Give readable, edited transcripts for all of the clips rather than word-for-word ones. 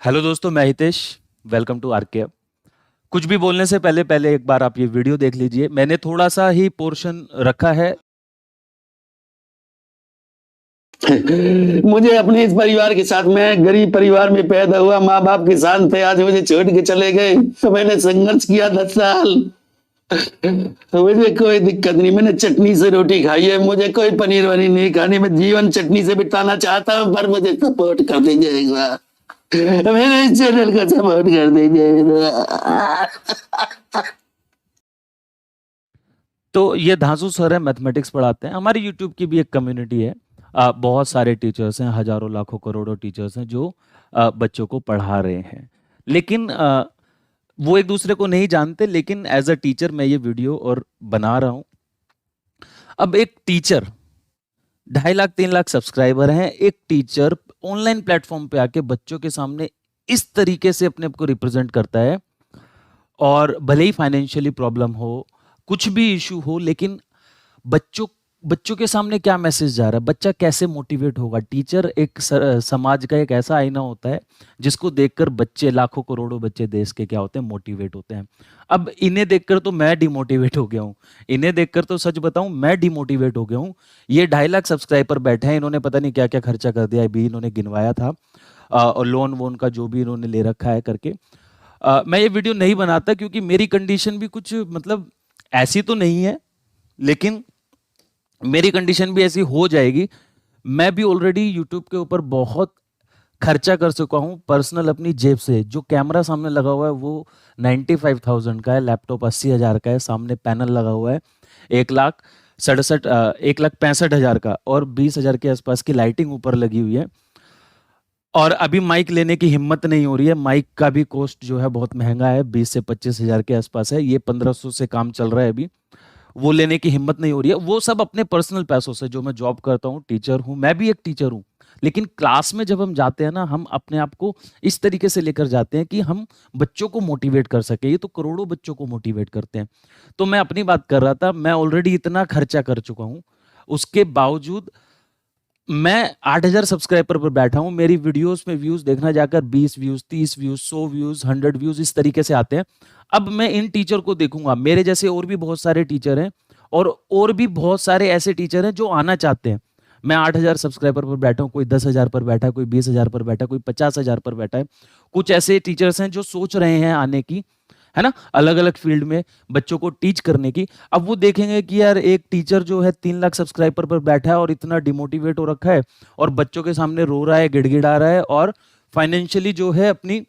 Hello दोस्तों, मैं Hitesh. Welcome to R K. कुछ भी बोलने से पहले पहले एक बार आप ये वीडियो देख लीजिए। मैंने थोड़ा सा ही पोर्शन रखा है। मुझे अपने इस परिवार के साथ, मैं गरीब परिवार में पैदा हुआ, माँ बाप किसान थे, आज मुझे छोड़ के चले गए। तो मैंने संघर्ष किया 10 साल। तो मुझे कोई दिक्कत नहीं, मैंने चटनी से रोटी खाई है, मुझे कोई पनीर वनीर नहीं खानी। मैं जीवन चटनी से बिताना चाहता हूँ, पर मुझे सपोर्ट कर दीजिए एक बार। मेरे इस चैनल को सपोर्ट कर दीजिए। तो ये धांसू सर है, मैथमेटिक्स पढ़ाते हैं। हमारी यूट्यूब की भी एक कम्युनिटी है। बहुत सारे टीचर्स हैं, हजारों लाखों करोड़ों टीचर्स हैं जो बच्चों को पढ़ा रहे हैं। लेकिन वो एक दूसरे को नहीं जानते। लेकिन एज अ टीचर मैं ये वीडियो और बना रहा हूँ। अब एक टीचर 2.5 लाख 3 लाख सब्सक्राइबर हैं। एक टीचर ऑनलाइन प्लेटफॉर्म पे आके बच्चों के सामने इस तरीके से अपने आप को रिप्रेजेंट करता है, और भले ही फाइनेंशियली प्रॉब्लम हो, कुछ भी इशू हो, लेकिन बच्चों बच्चों के सामने क्या मैसेज जा रहा है, बच्चा कैसे मोटिवेट होगा। टीचर एक समाज का एक ऐसा आईना होता है जिसको देखकर बच्चे, लाखों करोड़ों बच्चे देश के क्या होते हैं, मोटिवेट होते हैं। अब इन्हें देखकर तो मैं डिमोटिवेट हो गया हूँ। इन्हें देखकर तो सच बताऊं, मैं डिमोटिवेट हो गया हूँ। ये 2.5 लाख सब्सक्राइबर बैठे हैं, इन्होंने पता नहीं क्या क्या खर्चा कर दिया, अभी इन्होंने गिनवाया था। और लोन वोन का जो भी इन्होंने ले रखा है करके। मैं ये वीडियो नहीं बनाता क्योंकि मेरी कंडीशन भी कुछ मतलब ऐसी तो नहीं है, लेकिन मेरी कंडीशन भी ऐसी हो जाएगी। मैं भी ऑलरेडी यूट्यूब के ऊपर बहुत खर्चा कर चुका हूं पर्सनल अपनी जेब से। जो कैमरा सामने लगा हुआ है वो 95,000 का है, लैपटॉप 80,000 का है, सामने पैनल लगा हुआ है 1,65,000 का, और 20,000 के आसपास की लाइटिंग ऊपर लगी हुई है। और अभी माइक लेने की हिम्मत नहीं हो रही है। माइक का भी कॉस्ट जो है बहुत महंगा है, 20 से 25,000 के आसपास है। ये 1500 से काम चल रहा है अभी। वो लेने की हिम्मत नहीं हो रही है। वो सब अपने पर्सनल पैसों से, जो मैं जॉब करता हूँ, टीचर हूँ, मैं भी एक टीचर हूँ। लेकिन क्लास में जब हम जाते हैं ना, हम अपने आप को इस तरीके से लेकर जाते हैं कि हम बच्चों को मोटिवेट कर सके। ये तो करोड़ों बच्चों को मोटिवेट करते हैं। तो मैं अपनी बात कर रहा था, मैं ऑलरेडी इतना खर्चा कर चुका हूँ, उसके बावजूद मैं 8,000 सब्सक्राइबर पर बैठा हूं। मेरी वीडियोस में व्यूज देखना जाकर 20 व्यूज, 30 व्यूज, 100 व्यूज, 100 व्यूज इस तरीके से आते हैं। अब मैं इन टीचर को देखूंगा, मेरे जैसे और भी बहुत सारे टीचर हैं, और भी बहुत सारे ऐसे टीचर हैं जो आना चाहते हैं। मैं 8,000 सब्सक्राइबर पर बैठा हूं, कोई 10,000 पर बैठा है, कोई 20,000 पर बैठा है, कोई 50,000 पर बैठा है। कुछ ऐसे टीचर्स हैं जो सोच रहे हैं आने की, है ना, अलग अलग फील्ड में बच्चों को टीच करने की। अब वो देखेंगे कि यार एक टीचर जो है 3 लाख सब्सक्राइबर पर बैठा है और इतना डिमोटिवेट हो रखा है, और बच्चों के सामने रो रहा है, गिड़गिड़ा रहा है, और फाइनेंशियली जो है अपनी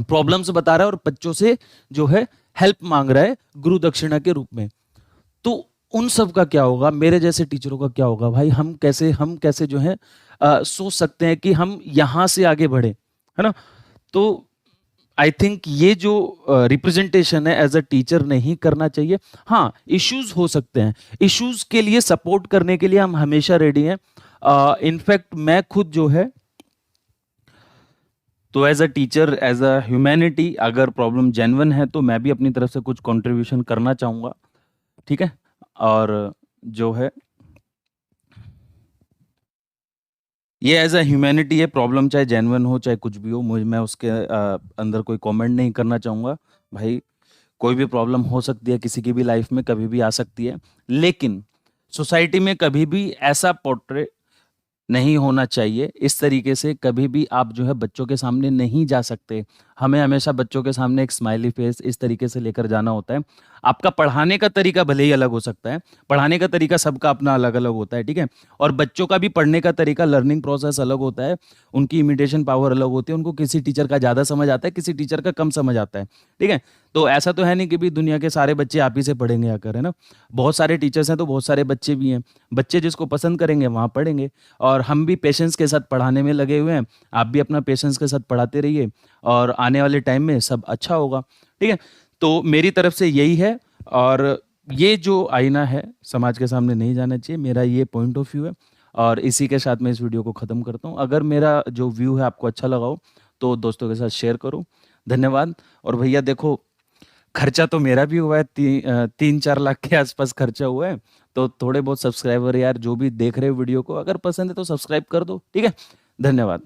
प्रॉब्लम्स बता रहा है, और बच्चों से जो है हेल्प मांग रहा है गुरु दक्षिणा के रूप में। तो उन सब का क्या होगा, मेरे जैसे टीचरों का क्या होगा भाई। हम कैसे जो है सोच सकते हैं कि हम यहां से आगे बढ़े, है ना। तो आई थिंक ये जो रिप्रेजेंटेशन है एज अ टीचर नहीं करना चाहिए। हाँ, इश्यूज हो सकते हैं, इश्यूज के लिए सपोर्ट करने के लिए हम हमेशा रेडी हैं। इनफैक्ट मैं खुद जो है, तो as a teacher, as a humanity, अगर प्रॉब्लम जेन्युइन है तो मैं भी अपनी तरफ से कुछ कंट्रीब्यूशन करना चाहूंगा, ठीक है। और जो है ये एज अ ह्यूमैनिटी है, प्रॉब्लम चाहे जेन्युइन हो चाहे कुछ भी हो, मैं उसके अंदर कोई कमेंट नहीं करना चाहूँगा भाई। कोई भी प्रॉब्लम हो सकती है, किसी की भी लाइफ में कभी भी आ सकती है, लेकिन सोसाइटी में कभी भी ऐसा पोर्ट्रेट नहीं होना चाहिए। इस तरीके से कभी भी आप जो है बच्चों के सामने नहीं जा सकते। हमें हमेशा बच्चों के सामने एक स्माइली फेस इस तरीके से लेकर जाना होता है। आपका पढ़ाने का तरीका भले ही अलग हो सकता है, पढ़ाने का तरीका सबका अपना अलग अलग होता है, ठीक है। और बच्चों का भी पढ़ने का तरीका, लर्निंग प्रोसेस अलग होता है, उनकी इमिटेशन पावर अलग होती है। उनको किसी टीचर का ज़्यादा समझ आता है, किसी टीचर का कम समझ आता है, ठीक है। तो ऐसा तो है नहीं कि भी दुनिया के सारे बच्चे आप ही से पढ़ेंगे आकर, है ना। बहुत सारे टीचर्स हैं तो बहुत सारे बच्चे भी हैं। बच्चे जिसको पसंद करेंगे वहाँ पढ़ेंगे, और हम भी पेशेंस के साथ पढ़ाने में लगे हुए हैं। आप भी अपना पेशेंस के साथ पढ़ाते रहिए, और आने वाले टाइम में सब अच्छा होगा, ठीक है। तो मेरी तरफ से यही है, और ये जो आईना है समाज के सामने नहीं जाना चाहिए, मेरा ये पॉइंट ऑफ व्यू है। और इसी के साथ मैं इस वीडियो को ख़त्म करता हूँ। अगर मेरा जो व्यू है आपको अच्छा लगा हो तो दोस्तों के साथ शेयर करो। धन्यवाद। और भैया देखो, खर्चा तो मेरा भी हुआ है, 3-4 लाख के आसपास खर्चा हुआ है। तो थोड़े बहुत सब्सक्राइबर यार जो भी देख रहे हो वीडियो को, अगर पसंद है तो सब्सक्राइब कर दो, ठीक है। धन्यवाद।